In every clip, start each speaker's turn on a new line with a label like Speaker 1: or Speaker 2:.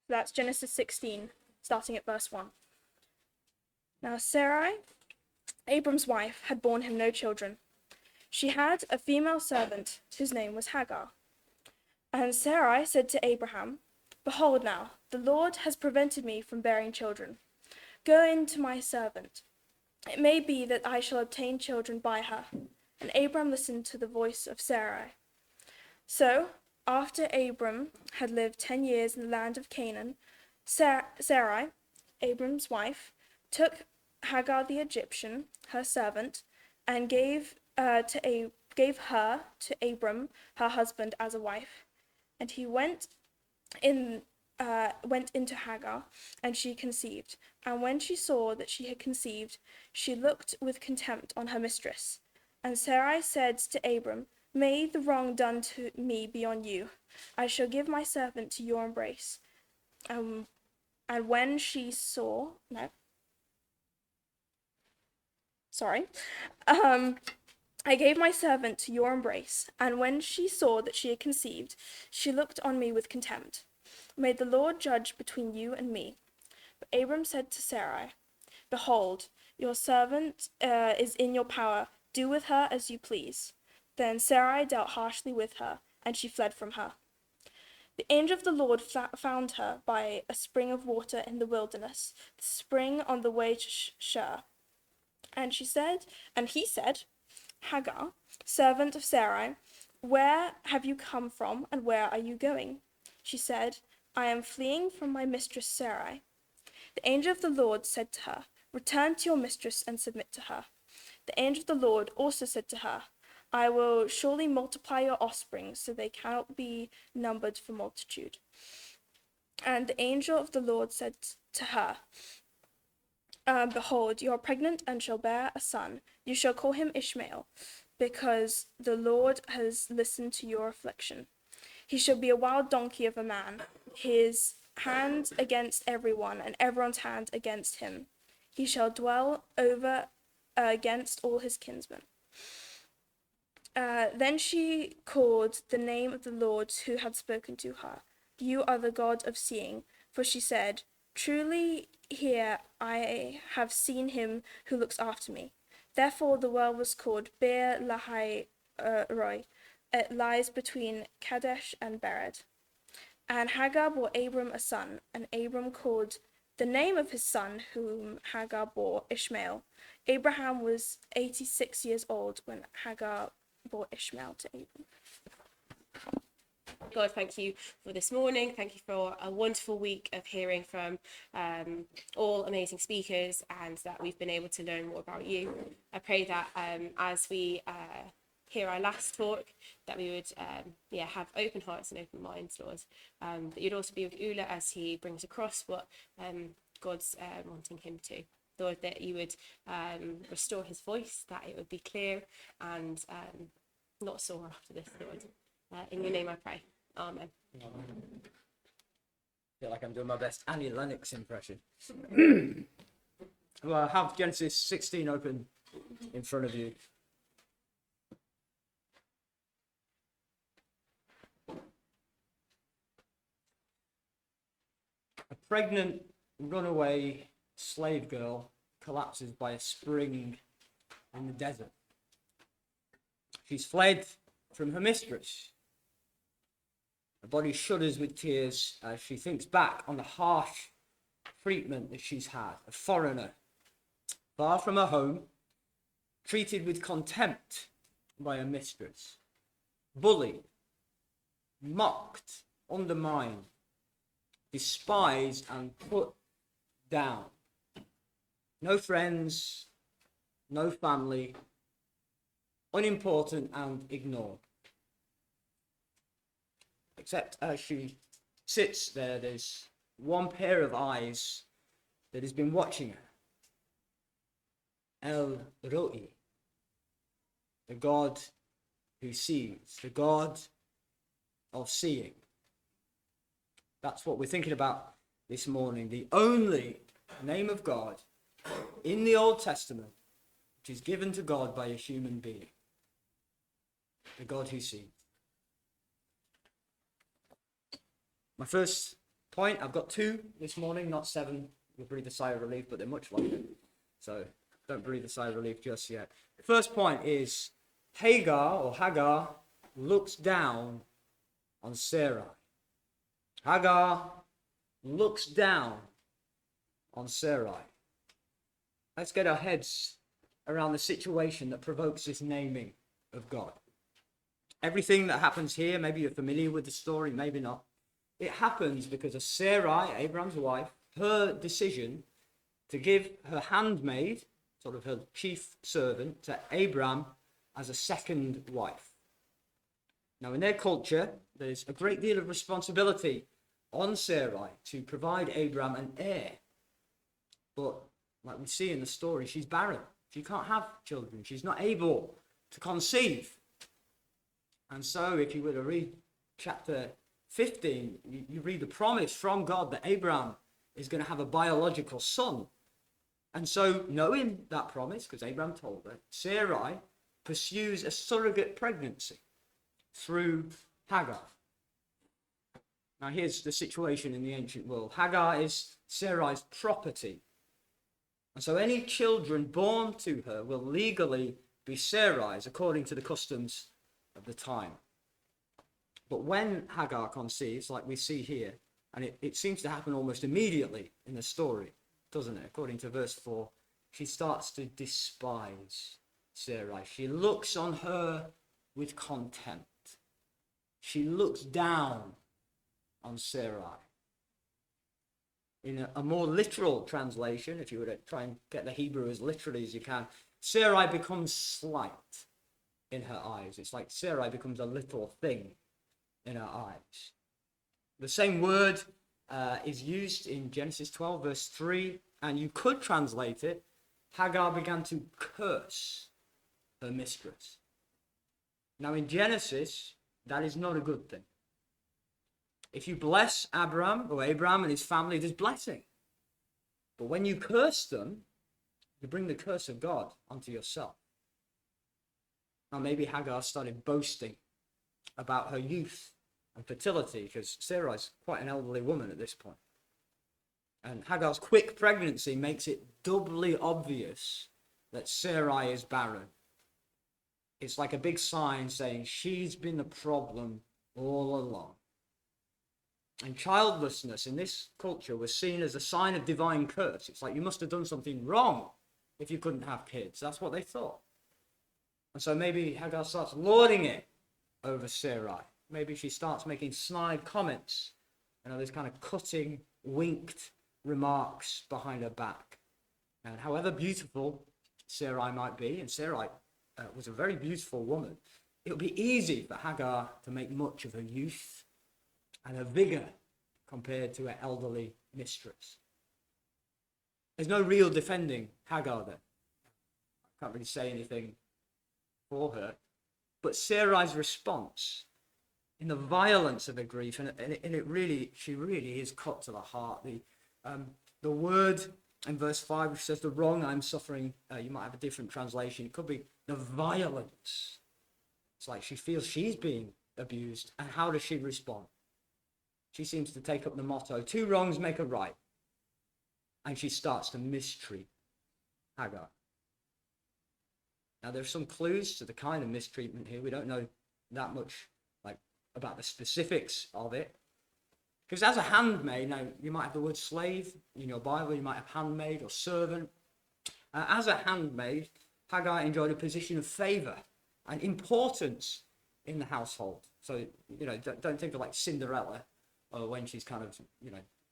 Speaker 1: That's Genesis 16, starting at verse 1. Now Sarai, Abram's wife, had borne him no children. She had a female servant whose name was Hagar. And Sarai said to Abraham, "Behold now, the Lord has prevented me from bearing children. Go in to my servant. It may be that I shall obtain children by her." And Abram listened to the voice of Sarai. So, after Abram had lived 10 years in the land of Canaan, Sarai, Abram's wife, took Hagar the Egyptian, her servant, and gave her to Abram, her husband, as a wife. And he went into Hagar, and she conceived. And when she saw that she had conceived, she looked with contempt on her mistress. And Sarai said to Abram, "May the wrong done to me be on you. I shall give my servant to your embrace." And when she saw, no, sorry, I gave my servant to your embrace, and when she saw that she had conceived, she looked on me with contempt. May the Lord judge between you and me. But Abram said to Sarai, "Behold, your servant is in your power. Do with her as you please." Then Sarai dealt harshly with her, and she fled from her. The angel of the Lord found her by a spring of water in the wilderness, the spring on the way to Shur. And he said, "Hagar, servant of Sarai, where have you come from, and where are you going?" She said, "I am fleeing from my mistress Sarai." The angel of the Lord said to her, "Return to your mistress and submit to her." The angel of the Lord also said to her, "I will surely multiply your offspring, so they cannot be numbered for multitude." And the angel of the Lord said to her, "Behold, you are pregnant and shall bear a son. You shall call him Ishmael, because the Lord has listened to your affliction. He shall be a wild donkey of a man, his hand against everyone, and everyone's hand against him. He shall dwell over against all his kinsmen." Then she called the name of the Lord who had spoken to her. "You are the God of seeing." For she said, "Truly here I have seen him who looks after me." Therefore the well was called Beer Lahai Roi. It lies between Kadesh and Bered. And Hagar bore Abram a son, and Abram called the name of his son whom Hagar bore Ishmael. Abraham was 86 years old when Hagar bore Ishmael to Abram.
Speaker 2: God, thank you for this morning. Thank you for a wonderful week of hearing from all amazing speakers, and that we've been able to learn more about you. I pray that as we hear our last talk, that we would have open hearts and open minds, Lord. That you'd also be with Ula as he brings across what God's wanting him to. Lord, that you would restore his voice, that it would be clear and not sore after this, Lord. In your name I pray. Amen.
Speaker 3: I feel like I'm doing my best Annie Lennox impression. Well, I have Genesis 16 open in front of you. A pregnant runaway slave girl collapses by a spring in the desert. She's fled from her mistress. Her body shudders with tears as she thinks back on the harsh treatment that she's had. A foreigner, far from her home, treated with contempt by her mistress, bullied, mocked, undermined, despised and put down. No friends, no family, unimportant and ignored. Except as she sits there, there's one pair of eyes that has been watching her. Eli Roi, the God who sees, the God of seeing. That's what we're thinking about this morning. The only name of God in the Old Testament which is given to God by a human being. The God who sees. My first point, I've got 2 this morning, not 7. You'll breathe a sigh of relief, but they're much longer. So don't breathe a sigh of relief just yet. The first point is Hagar looks down on Sarai. Hagar looks down on Sarai. Let's get our heads around the situation that provokes this naming of God. Everything that happens here, maybe you're familiar with the story, maybe not. It happens because of Sarai, Abraham's wife, her decision to give her handmaid, sort of her chief servant, to Abraham as a second wife. Now, in their culture, there's a great deal of responsibility on Sarai to provide Abraham an heir. But like we see in the story, she's barren. She can't have children. She's not able to conceive. And so if you were to read chapter 15, you read the promise from God that Abraham is going to have a biological son. And so knowing that promise, because Abraham told her, Sarai pursues a surrogate pregnancy through Hagar. Now here's the situation in the ancient world. Hagar is Sarai's property. And so any children born to her will legally be Sarai's according to the customs of the time. But when Hagar conceives, like we see here, and it seems to happen almost immediately in the story, doesn't it? According to verse 4, she starts to despise Sarai. She looks on her with contempt. She looks down on Sarai. In a more literal translation, if you were to try and get the Hebrew as literally as you can, Sarai becomes slight in her eyes. It's like Sarai becomes a little thing in her eyes. The same word is used in Genesis 12, verse 3, and you could translate it, Hagar began to curse her mistress. Now in Genesis, that is not a good thing. If you bless Abraham and his family, there's blessing. But when you curse them, you bring the curse of God onto yourself. Now maybe Hagar started boasting about her youth and fertility, because Sarai's quite an elderly woman at this point. And Hagar's quick pregnancy makes it doubly obvious that Sarai is barren. It's like a big sign saying she's been the problem all along. And childlessness in this culture was seen as a sign of divine curse. It's like you must have done something wrong if you couldn't have kids. That's what they thought. And so maybe Hagar starts lording it over Sarai. Maybe she starts making snide comments, these kind of cutting, winked remarks behind her back. And however beautiful Sarai might be, and Sarai was a very beautiful woman, it would be easy for Hagar to make much of her youth and her vigor compared to her elderly mistress. There's no real defending Hagar there. I can't really say anything for her. But Sarai's response, in the violence of her grief, she really is cut to the heart. The word in verse 5, which says the wrong I'm suffering, you might have a different translation. It could be the violence. It's like she feels she's being abused. And how does she respond? She seems to take up the motto, 2 wrongs make a right. And she starts to mistreat Hagar. Now, there's some clues to the kind of mistreatment here. We don't know that much about the specifics of it. Because as a handmaid, now you might have the word slave in your Bible, you might have handmaid or servant. As a handmaid, Hagar enjoyed a position of favor and importance in the household. So, don't think of like Cinderella, or when she's kind of,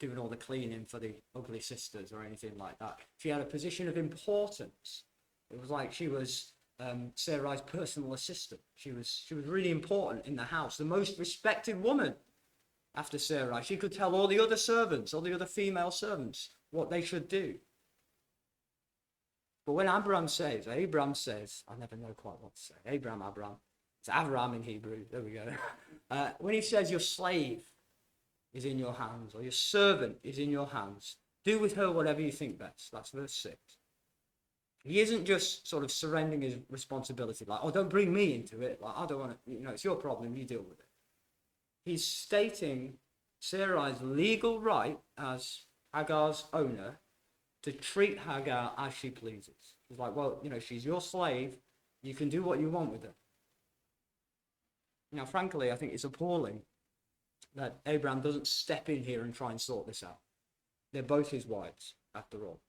Speaker 3: doing all the cleaning for the ugly sisters or anything like that. She had a position of importance. It was like she was Sarai's personal assistant. She was really important in the house, the most respected woman after Sarai. She could tell all the other servants, all the other female servants, what they should do. But when Abram says, I never know quite what to say. Abram. It's Avram in Hebrew. There we go. When he says your slave is in your hands, or your servant is in your hands, do with her whatever you think best. That's verse 6. He isn't just sort of surrendering his responsibility, like, oh, don't bring me into it. Like, I don't want to, it's your problem, you deal with it. He's stating Sarai's legal right as Hagar's owner to treat Hagar as she pleases. It's like, well, she's your slave. You can do what you want with her. Now, frankly, I think it's appalling that Abraham doesn't step in here and try and sort this out. They're both his wives, after all.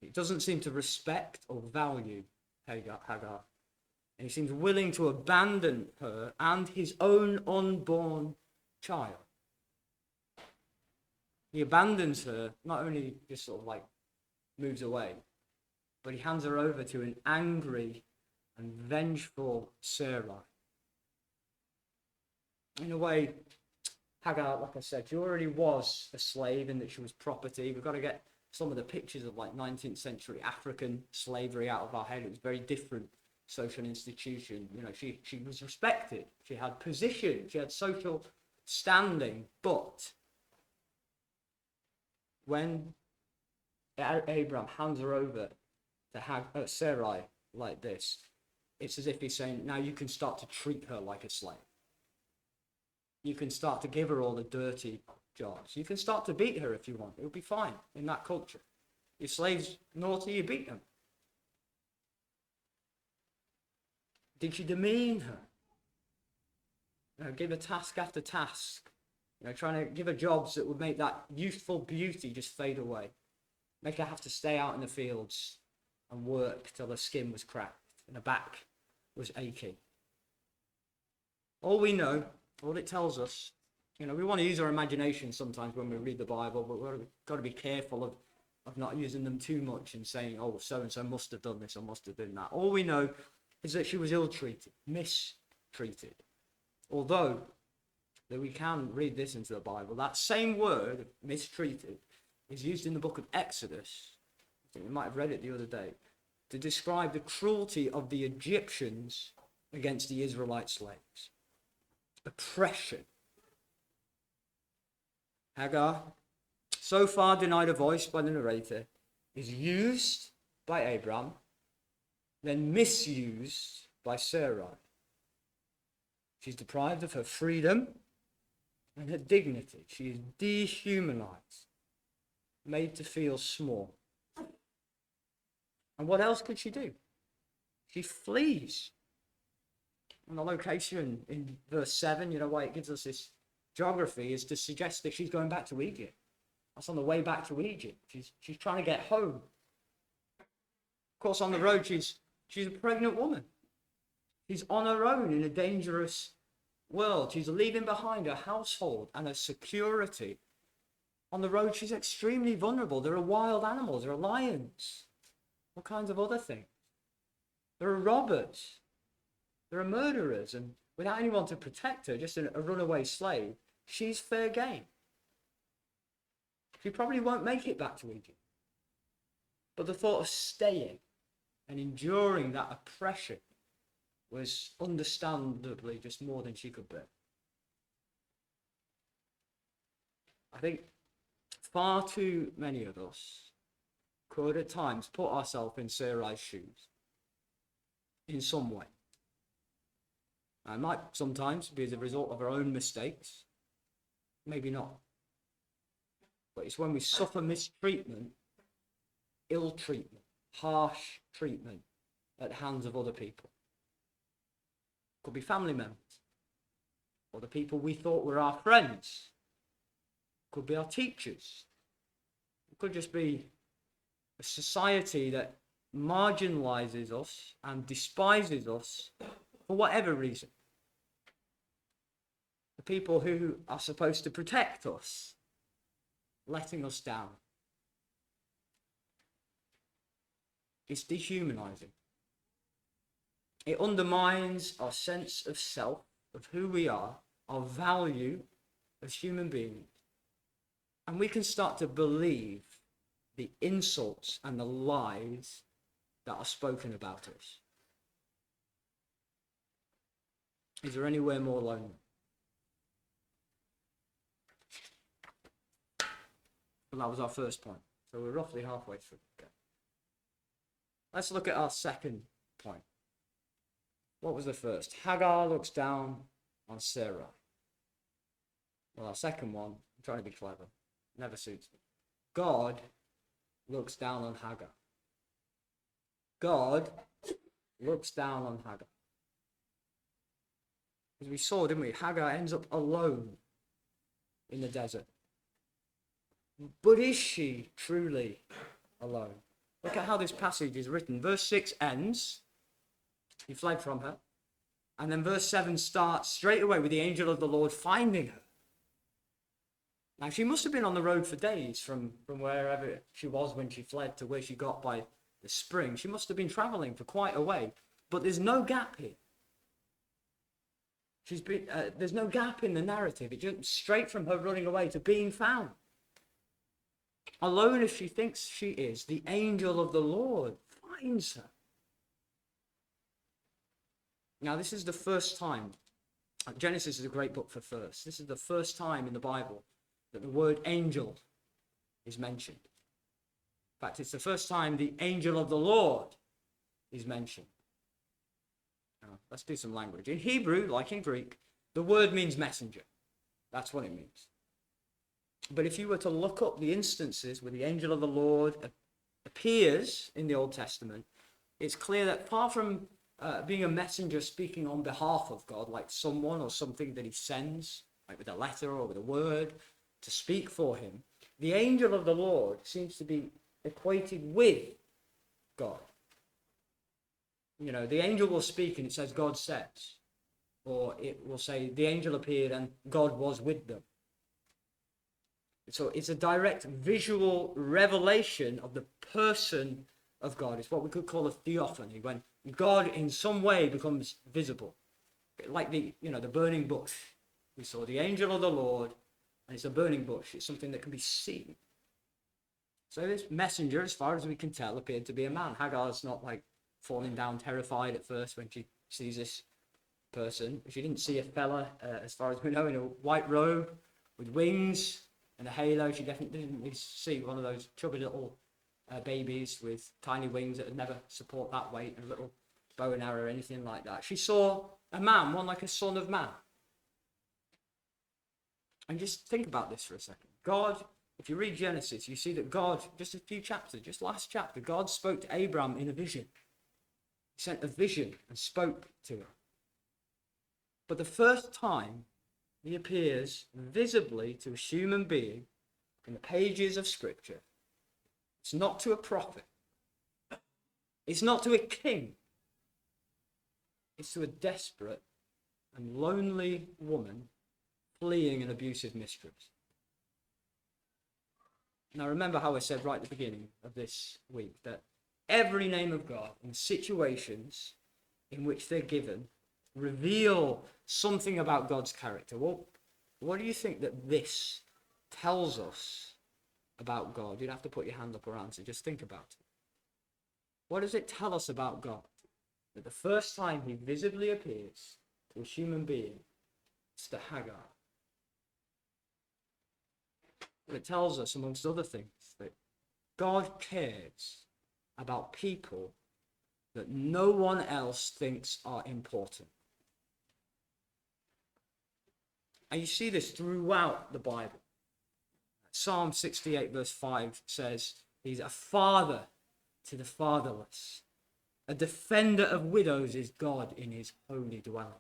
Speaker 3: He doesn't seem to respect or value Hagar. And he seems willing to abandon her and his own unborn child. He abandons her, not only just sort of like moves away, but he hands her over to an angry and vengeful Sarai. In a way, Hagar, like I said, she already was a slave in that she was property. We've got to get some of the pictures of like 19th century African slavery out of our head. It was a very different social institution. She was respected. She had position. She had social standing. But when Abraham hands her over to Sarai like this, it's as if he's saying, now you can start to treat her like a slave. You can start to give her all the dirty jobs. You can start to beat her if you want. It'll be fine in that culture. If slaves naughty, you beat them. Did you demean her? Give her task after task. Trying to give her jobs that would make that youthful beauty just fade away. Make her have to stay out in the fields and work till her skin was cracked and her back was achy. All we know, all it tells us, we want to use our imagination sometimes when we read the Bible, but we've got to be careful of not using them too much and saying, oh, so-and-so must have done this or must have done that. All we know is that she was ill-treated, mistreated. Although, that we can read this into the Bible, that same word, mistreated, is used in the book of Exodus. I think we might have read it the other day, to describe the cruelty of the Egyptians against the Israelite slaves. Oppression. Hagar, so far denied a voice by the narrator, is used by Abraham, then misused by Sarai. She's deprived of her freedom and her dignity. She is dehumanized, made to feel small. And what else could she do? She flees. And the location in verse 7, why it gives us this geography, is to suggest that she's going back to Egypt. That's on the way back to Egypt. She's trying to get home. Of course, on the road, she's a pregnant woman. She's on her own in a dangerous world. She's leaving behind her household and her security. On the road, she's extremely vulnerable. There are wild animals. There are lions. All kinds of other things. There are robbers. There are murderers. And without anyone to protect her, just a runaway slave, she's fair game. She probably won't make it back to Egypt. But the thought of staying and enduring that oppression was understandably just more than she could bear. I think far too many of us could at times put ourselves in Sarai's shoes in some way. It might sometimes be as a result of our own mistakes, maybe not. But it's when we suffer mistreatment, ill treatment, harsh treatment at the hands of other people. Could be family members, or the people we thought were our friends. Could be our teachers. It could just be a society that marginalizes us and despises us for whatever reason. The people who are supposed to protect us, letting us down. It's dehumanizing. It undermines our sense of self, of who we are, our value as human beings. And we can start to believe the insults and the lies that are spoken about us. Is there anywhere more lonely? Well, that was our first point. So we're roughly halfway through. Okay. Let's look at our second point. What was the first? Hagar looks down on Sarah. Well, our second one, I'm trying to be clever, never suits me. God looks down on Hagar. God looks down on Hagar. As we saw, didn't we? Hagar ends up alone in the desert. But is she truly alone? Look at how this passage is written. Verse 6 ends, he fled from her. And then verse 7 starts straight away with the angel of the Lord finding her. Now, she must have been on the road for days from wherever she was when she fled to where she got by the spring. She must have been traveling for quite a way. But there's no gap here. There's no gap in the narrative. It jumps straight from her running away to being found. Alone as she thinks she is, the angel of the Lord finds her. Now, this is the first time. Genesis is a great book for firsts. This is the first time in the Bible that the word angel is mentioned. In fact, it's the first time the angel of the Lord is mentioned. Now, let's do some language. In Hebrew, like in Greek, the word means messenger. That's what it means. But if you were to look up the instances where the angel of the Lord appears in the Old Testament, it's clear that far from being a messenger speaking on behalf of God, like someone or something that he sends, like with a letter or with a word, to speak for him, the angel of the Lord seems to be equated with God. You know, the angel will speak and it says God says, or it will say the angel appeared and God was with them. So it's a direct visual revelation of the person of God. It's what we could call a theophany, when God in some way becomes visible. Like the burning bush. We saw the angel of the Lord, and it's a burning bush. It's something that can be seen. So this messenger, as far as we can tell, appeared to be a man. Hagar's not like falling down terrified at first when she sees this person. She didn't see a fella, as far as we know, in a white robe with wings and a halo. She definitely didn't see one of those chubby little babies with tiny wings that would never support that weight, and a little bow and arrow or anything like that. She saw a man, one like a son of man. And just think about this for a second. God, if you read Genesis, you see that God, just a few chapters, just last chapter, God spoke to Abraham in a vision. He sent a vision and spoke to him. But the first time he appears visibly to a human being in the pages of Scripture, it's not to a prophet. It's not to a king. It's to a desperate and lonely woman fleeing an abusive mistress. Now remember how I said right at the beginning of this week that every name of God in situations in which they're given reveal something about God's character. Well, what do you think that this tells us about God? You'd have to put your hand up or answer. Just think about it. What does it tell us about God? That the first time he visibly appears to a human being, it's to Hagar. It tells us, amongst other things, that God cares about people that no one else thinks are important. And you see this throughout the Bible. Psalm 68 verse 5 says, he's a father to the fatherless. A defender of widows is God in his holy dwelling.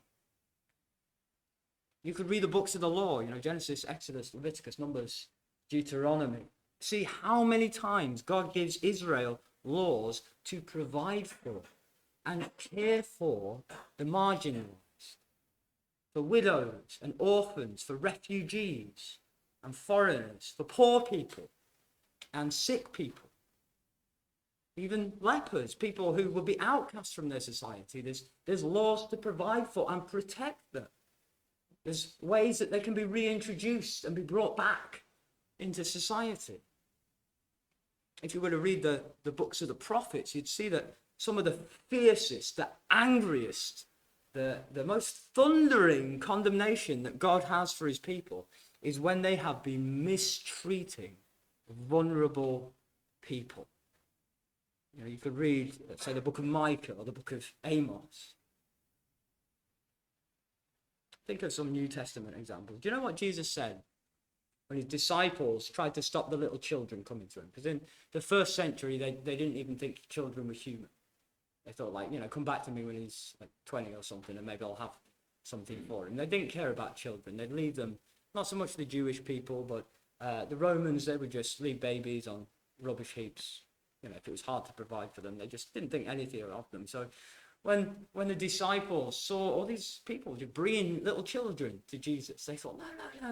Speaker 3: You could read the books of the law, Genesis, Exodus, Leviticus, Numbers, Deuteronomy. See how many times God gives Israel laws to provide for and care for the marginalized, for widows and orphans, for refugees and foreigners, for poor people and sick people, even lepers, people who would be outcast from their society. There's laws to provide for and protect them. There's ways that they can be reintroduced and be brought back into society. If you were to read the books of the prophets, you'd see that some of the fiercest, the angriest, the most thundering condemnation that God has for his people is when they have been mistreating vulnerable people. You could read, let's say, the book of Micah or the book of Amos. Think of some New Testament examples. Do you know what Jesus said when his disciples tried to stop the little children coming to him. Because in the first century, they didn't even think children were human. They thought, like, come back to me when he's like 20 or something, and maybe I'll have something for him. They didn't care about children. They'd leave them, not so much the Jewish people, but the Romans, they would just leave babies on rubbish heaps. If it was hard to provide for them, they just didn't think anything of them. So when the disciples saw all these people just bringing little children to Jesus, they thought,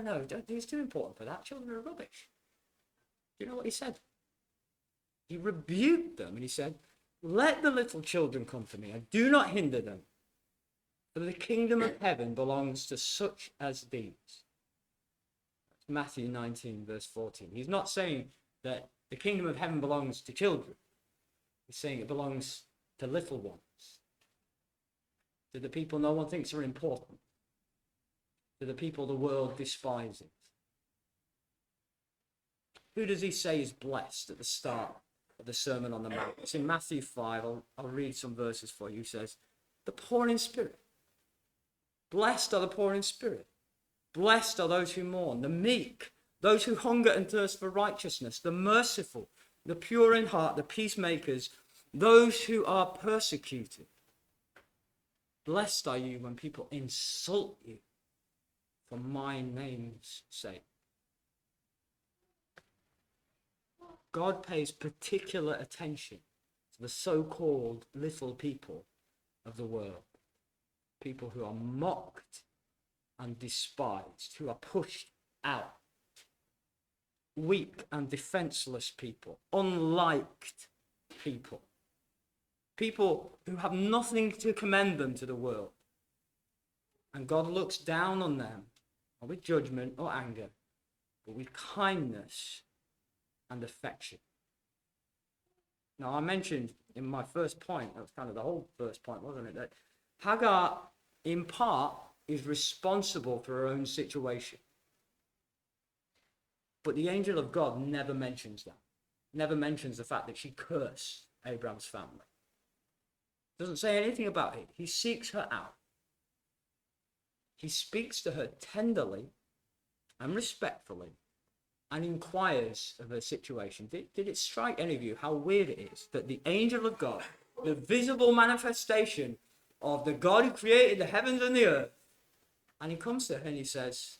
Speaker 3: no, it's too important for that. Children are rubbish. Do you know what he said? He rebuked them and he said, let the little children come to me and do not hinder them, for the kingdom of heaven belongs to such as these. That's Matthew 19, verse 14. He's not saying that the kingdom of heaven belongs to children. He's saying it belongs to little ones, to the people no one thinks are important, to the people the world despises. Who does he say is blessed at the start of the Sermon on the Mount? It's in Matthew 5. I'll read some verses for you. He says, the poor in spirit. Blessed are the poor in spirit. Blessed are those who mourn, the meek, those who hunger and thirst for righteousness, the merciful, the pure in heart, the peacemakers, those who are persecuted. Blessed are you when people insult you for my name's sake. God pays particular attention to the so-called little people of the world. People who are mocked and despised, who are pushed out. Weak and defenseless people, unliked people. People who have nothing to commend them to the world. And God looks down on them, not with judgment or anger, but with kindness and affection. Now, I mentioned in my first point, that was kind of the whole first point, wasn't it, that Hagar, in part, is responsible for her own situation. But the angel of God never mentions that. Never mentions the fact that she cursed Abraham's family. Doesn't say anything about it. He seeks her out. He speaks to her tenderly and respectfully and inquires of her situation. Did it strike any of you how weird it is that the angel of God, the visible manifestation of the God who created the heavens and the earth, and he comes to her and he says,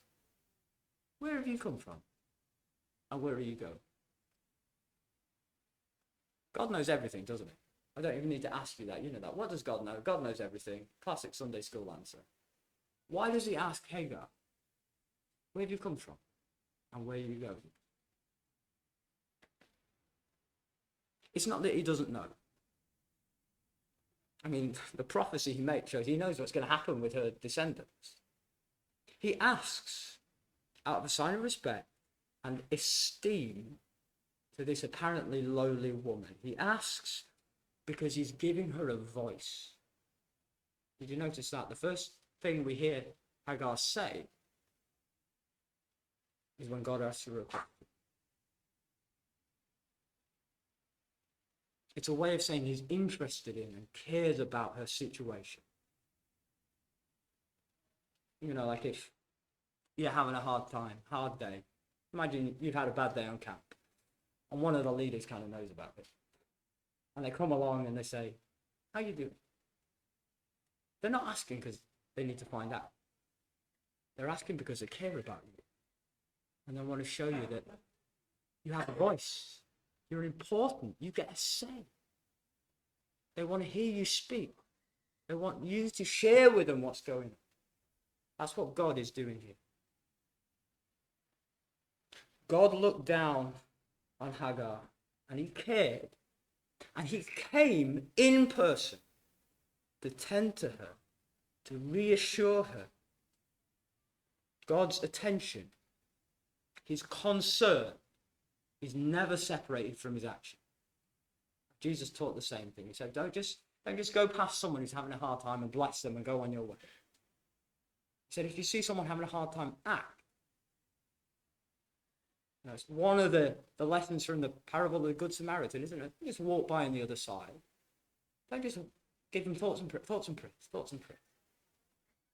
Speaker 3: where have you come from? And where are you going? God knows everything, doesn't he? I don't even need to ask you that. You know that. What does God know? God knows everything. Classic Sunday school answer. Why does he ask Hagar, where have you come from? And where are you going? It's not that he doesn't know. I mean, the prophecy he makes shows he knows what's going to happen with her descendants. He asks out of a sign of respect and esteem to this apparently lowly woman. He asks because he's giving her a voice. Did you notice that? The first thing we hear Hagar say is when God asks her a question. It's a way of saying he's interested in and cares about her situation. You know, like if you're having a hard time, hard day. Imagine you've had a bad day on camp, and one of the leaders kind of knows about it. And they come along and they say, how you doing? They're not asking because they need to find out. They're asking because they care about you. And they want to show you that you have a voice. You're important. You get a say. They want to hear you speak. They want you to share with them what's going on. That's what God is doing here. God looked down on Hagar and he cared. And he came in person to tend to her, to reassure her. God's attention, his concern, is never separated from his action. Jesus taught the same thing. He said, don't just go past someone who's having a hard time and bless them and go on your way. He said, if you see someone having a hard time, act. You know, it's one of the lessons from the parable of the Good Samaritan, isn't it? You just walk by on the other side. Don't just give them thoughts and prayers.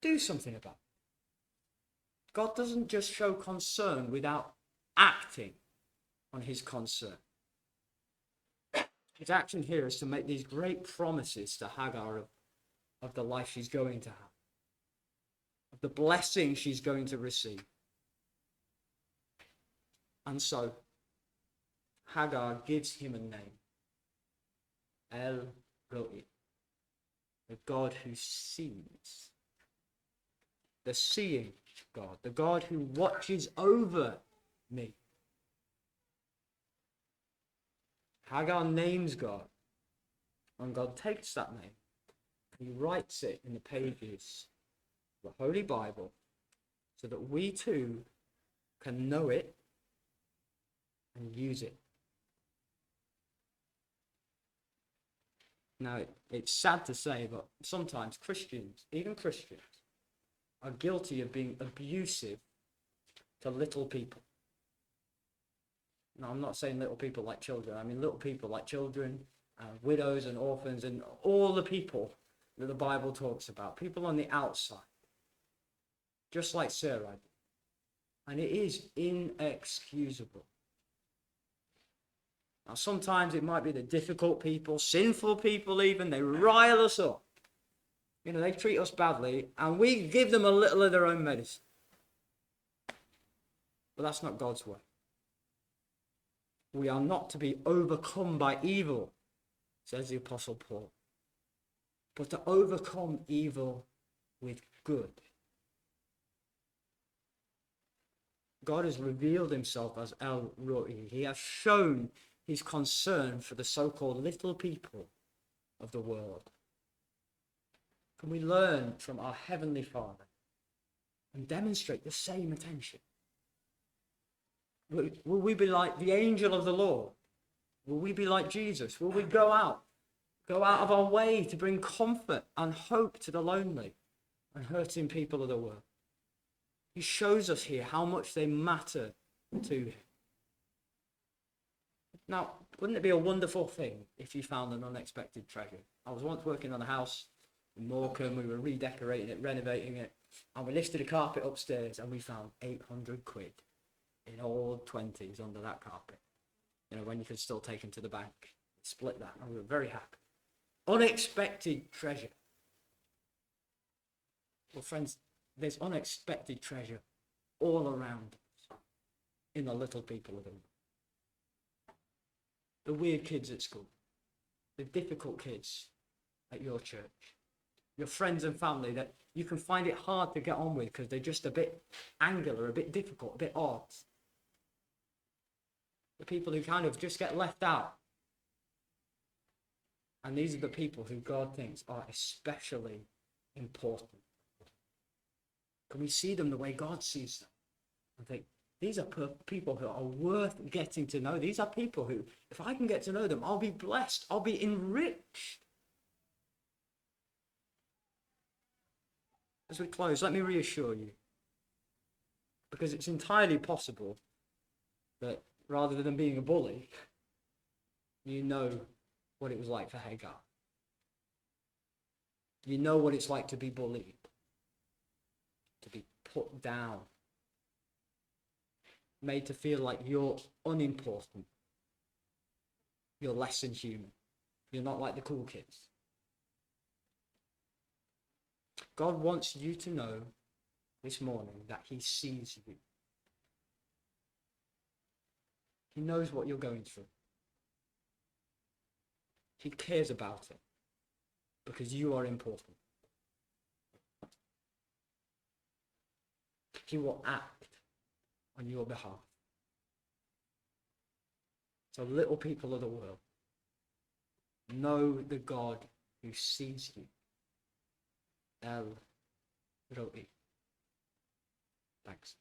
Speaker 3: Do something about it. God doesn't just show concern without acting on his concern. His action here is to make these great promises to Hagar of the life she's going to have, of the blessing she's going to receive. And so Hagar gives him a name, El Roi, the God who sees, the seeing God, the God who watches over me. Hagar names God, and God takes that name. He writes it in the pages of the Holy Bible so that we too can know it and use it. Now, it's sad to say, but sometimes Christians, even Christians, are guilty of being abusive to little people. Now, I'm not saying little people like children. I mean little people like children, widows and orphans, and all the people that the Bible talks about. People on the outside, just like Sarah did. And it is inexcusable. Now, sometimes it might be the difficult people, sinful people even, they rile us up. You know, they treat us badly, and we give them a little of their own medicine. But that's not God's way. We are not to be overcome by evil, says the Apostle Paul, but to overcome evil with good. God has revealed himself as El Roi. He has shown his concern for the so-called little people of the world. Can we learn from our Heavenly Father and demonstrate the same attention? Will we be like the angel of the Lord? Will we be like Jesus? Will we go out of our way to bring comfort and hope to the lonely and hurting people of the world? He shows us here how much they matter to him. Now, wouldn't it be a wonderful thing if you found an unexpected treasure? I was once working on a house in Morecambe. We were redecorating it, renovating it, and we lifted a carpet upstairs and we found 800 quid in old 20s under that carpet. You know, when you could still take them to the bank, split that, and we were very happy. Unexpected treasure. Well, friends, there's unexpected treasure all around us in the little people of the world. The weird kids at school, the difficult kids at your church, your friends and family that you can find it hard to get on with because they're just a bit angular, a bit difficult, a bit odd. The people who kind of just get left out. And these are the people who God thinks are especially important. Can we see them the way God sees them? And think, these are people who are worth getting to know. These are people who, if I can get to know them, I'll be blessed. I'll be enriched. As we close, let me reassure you, because it's entirely possible that rather than being a bully, you know what it was like for Hagar. You know what it's like to be bullied, to be put down, made to feel like you're unimportant, you're less than human, you're not like the cool kids. God wants you to know this morning that he sees you. He knows what you're going through. He cares about it because you are important. He will act on your behalf. So little people of the world, know the God who sees you. El Roi. Thanks.